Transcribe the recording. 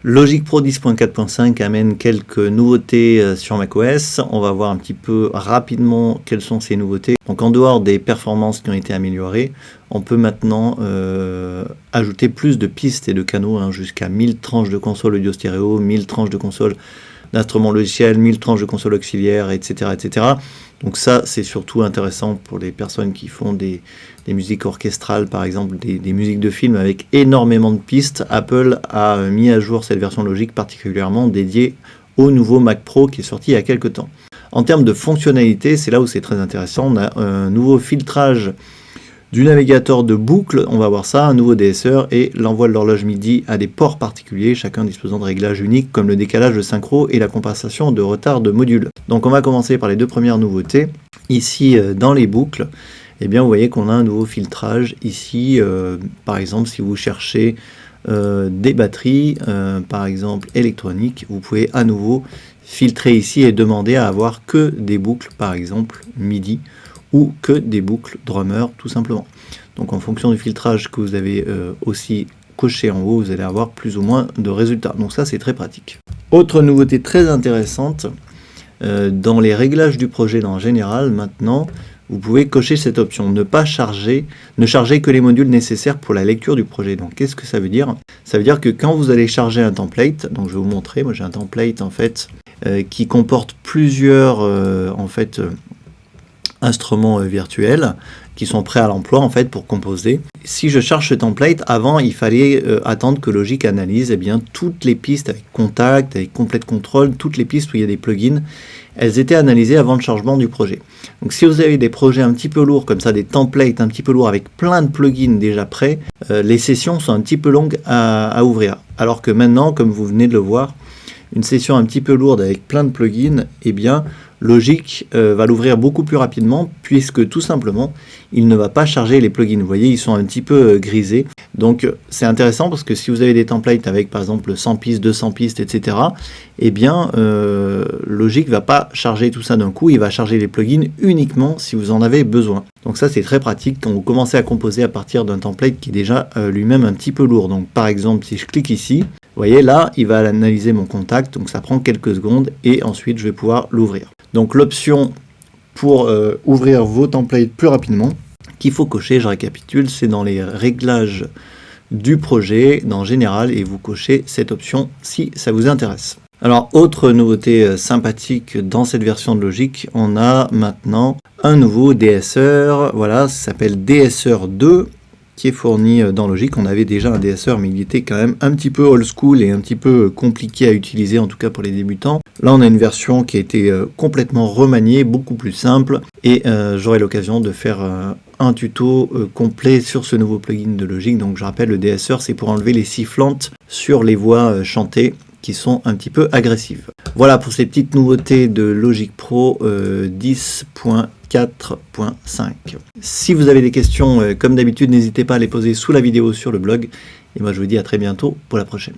Logic Pro 10.4.5 amène quelques nouveautés sur macOS. On va voir un petit peu rapidement quelles sont ces nouveautés. Donc en dehors des performances qui ont été améliorées, on peut maintenant ajouter plus de pistes et de canaux, jusqu'à 1000 tranches de console audio stéréo, 1000 tranches de console d'instruments logiciels, 1000 tranches de console auxiliaire, etc. etc. Donc ça, c'est surtout intéressant pour les personnes qui font des musiques orchestrales, par exemple des musiques de films avec énormément de pistes. Apple a mis à jour cette version Logic particulièrement dédiée au nouveau Mac Pro qui est sorti il y a quelques temps. En termes de fonctionnalité, c'est là où c'est très intéressant. On a un nouveau filtrage du navigateur de boucle, on va voir ça, un nouveau DSR et l'envoi de l'horloge MIDI à des ports particuliers, chacun disposant de réglages uniques comme le décalage de synchro et la compensation de retard de module. Donc on va commencer par les deux premières nouveautés. Ici, dans les boucles, eh bien, vous voyez qu'on a un nouveau filtrage ici, par exemple si vous cherchez des batteries, par exemple électroniques, vous pouvez à nouveau filtrer ici et demander à avoir que des boucles, par exemple MIDI, ou que des boucles drummer tout simplement. Donc en fonction du filtrage que vous avez aussi coché en haut, vous allez avoir plus ou moins de résultats. Donc ça c'est très pratique. Autre nouveauté très intéressante, dans les réglages du projet en général, maintenant vous pouvez cocher cette option, ne charger que les modules nécessaires pour la lecture du projet. Donc qu'est-ce que ça veut dire? Ça veut dire que quand vous allez charger un template, donc je vais vous montrer, moi j'ai un template en fait qui comporte plusieurs instruments virtuels qui sont prêts à l'emploi en fait pour composer. Si je charge ce template, avant il fallait attendre que Logic analyse toutes les pistes avec Contact, avec Complete Control, toutes les pistes où il y a des plugins, elles étaient analysées avant le chargement du projet. Donc si vous avez des projets un petit peu lourds comme ça, des templates un petit peu lourds avec plein de plugins déjà prêts, les sessions sont un petit peu longues à ouvrir. Alors que maintenant, comme vous venez de le voir, une session un petit peu lourde avec plein de plugins, eh bien Logic va l'ouvrir beaucoup plus rapidement puisque tout simplement il ne va pas charger les plugins. Vous voyez, ils sont un petit peu grisés. Donc c'est intéressant parce que si vous avez des templates avec par exemple 100 pistes, 200 pistes, etc. eh bien Logic va pas charger tout ça d'un coup, il va charger les plugins uniquement si vous en avez besoin. Donc ça c'est très pratique quand vous commencez à composer à partir d'un template qui est déjà lui-même un petit peu lourd. Donc par exemple si je clique ici, vous voyez là, il va analyser mon contact, donc ça prend quelques secondes et ensuite je vais pouvoir l'ouvrir. Donc l'option pour ouvrir vos templates plus rapidement, qu'il faut cocher, je récapitule, c'est dans les réglages du projet, dans Général, et vous cochez cette option si ça vous intéresse. Alors autre nouveauté sympathique dans cette version de Logic, on a maintenant un nouveau DSR, voilà, ça s'appelle DSR 2. Qui est fourni dans Logic. On avait déjà un DSR mais il était quand même un petit peu old school et un petit peu compliqué à utiliser, en tout cas pour les débutants. Là on a une version qui a été complètement remaniée, beaucoup plus simple, et j'aurai l'occasion de faire un tuto complet sur ce nouveau plugin de Logic. Donc je rappelle, le DSR c'est pour enlever les sifflantes sur les voix chantées qui sont un petit peu agressives. Voilà pour ces petites nouveautés de Logic Pro 10.4.5. Si vous avez des questions, comme d'habitude, n'hésitez pas à les poser sous la vidéo sur le blog. Et moi je vous dis à très bientôt pour la prochaine.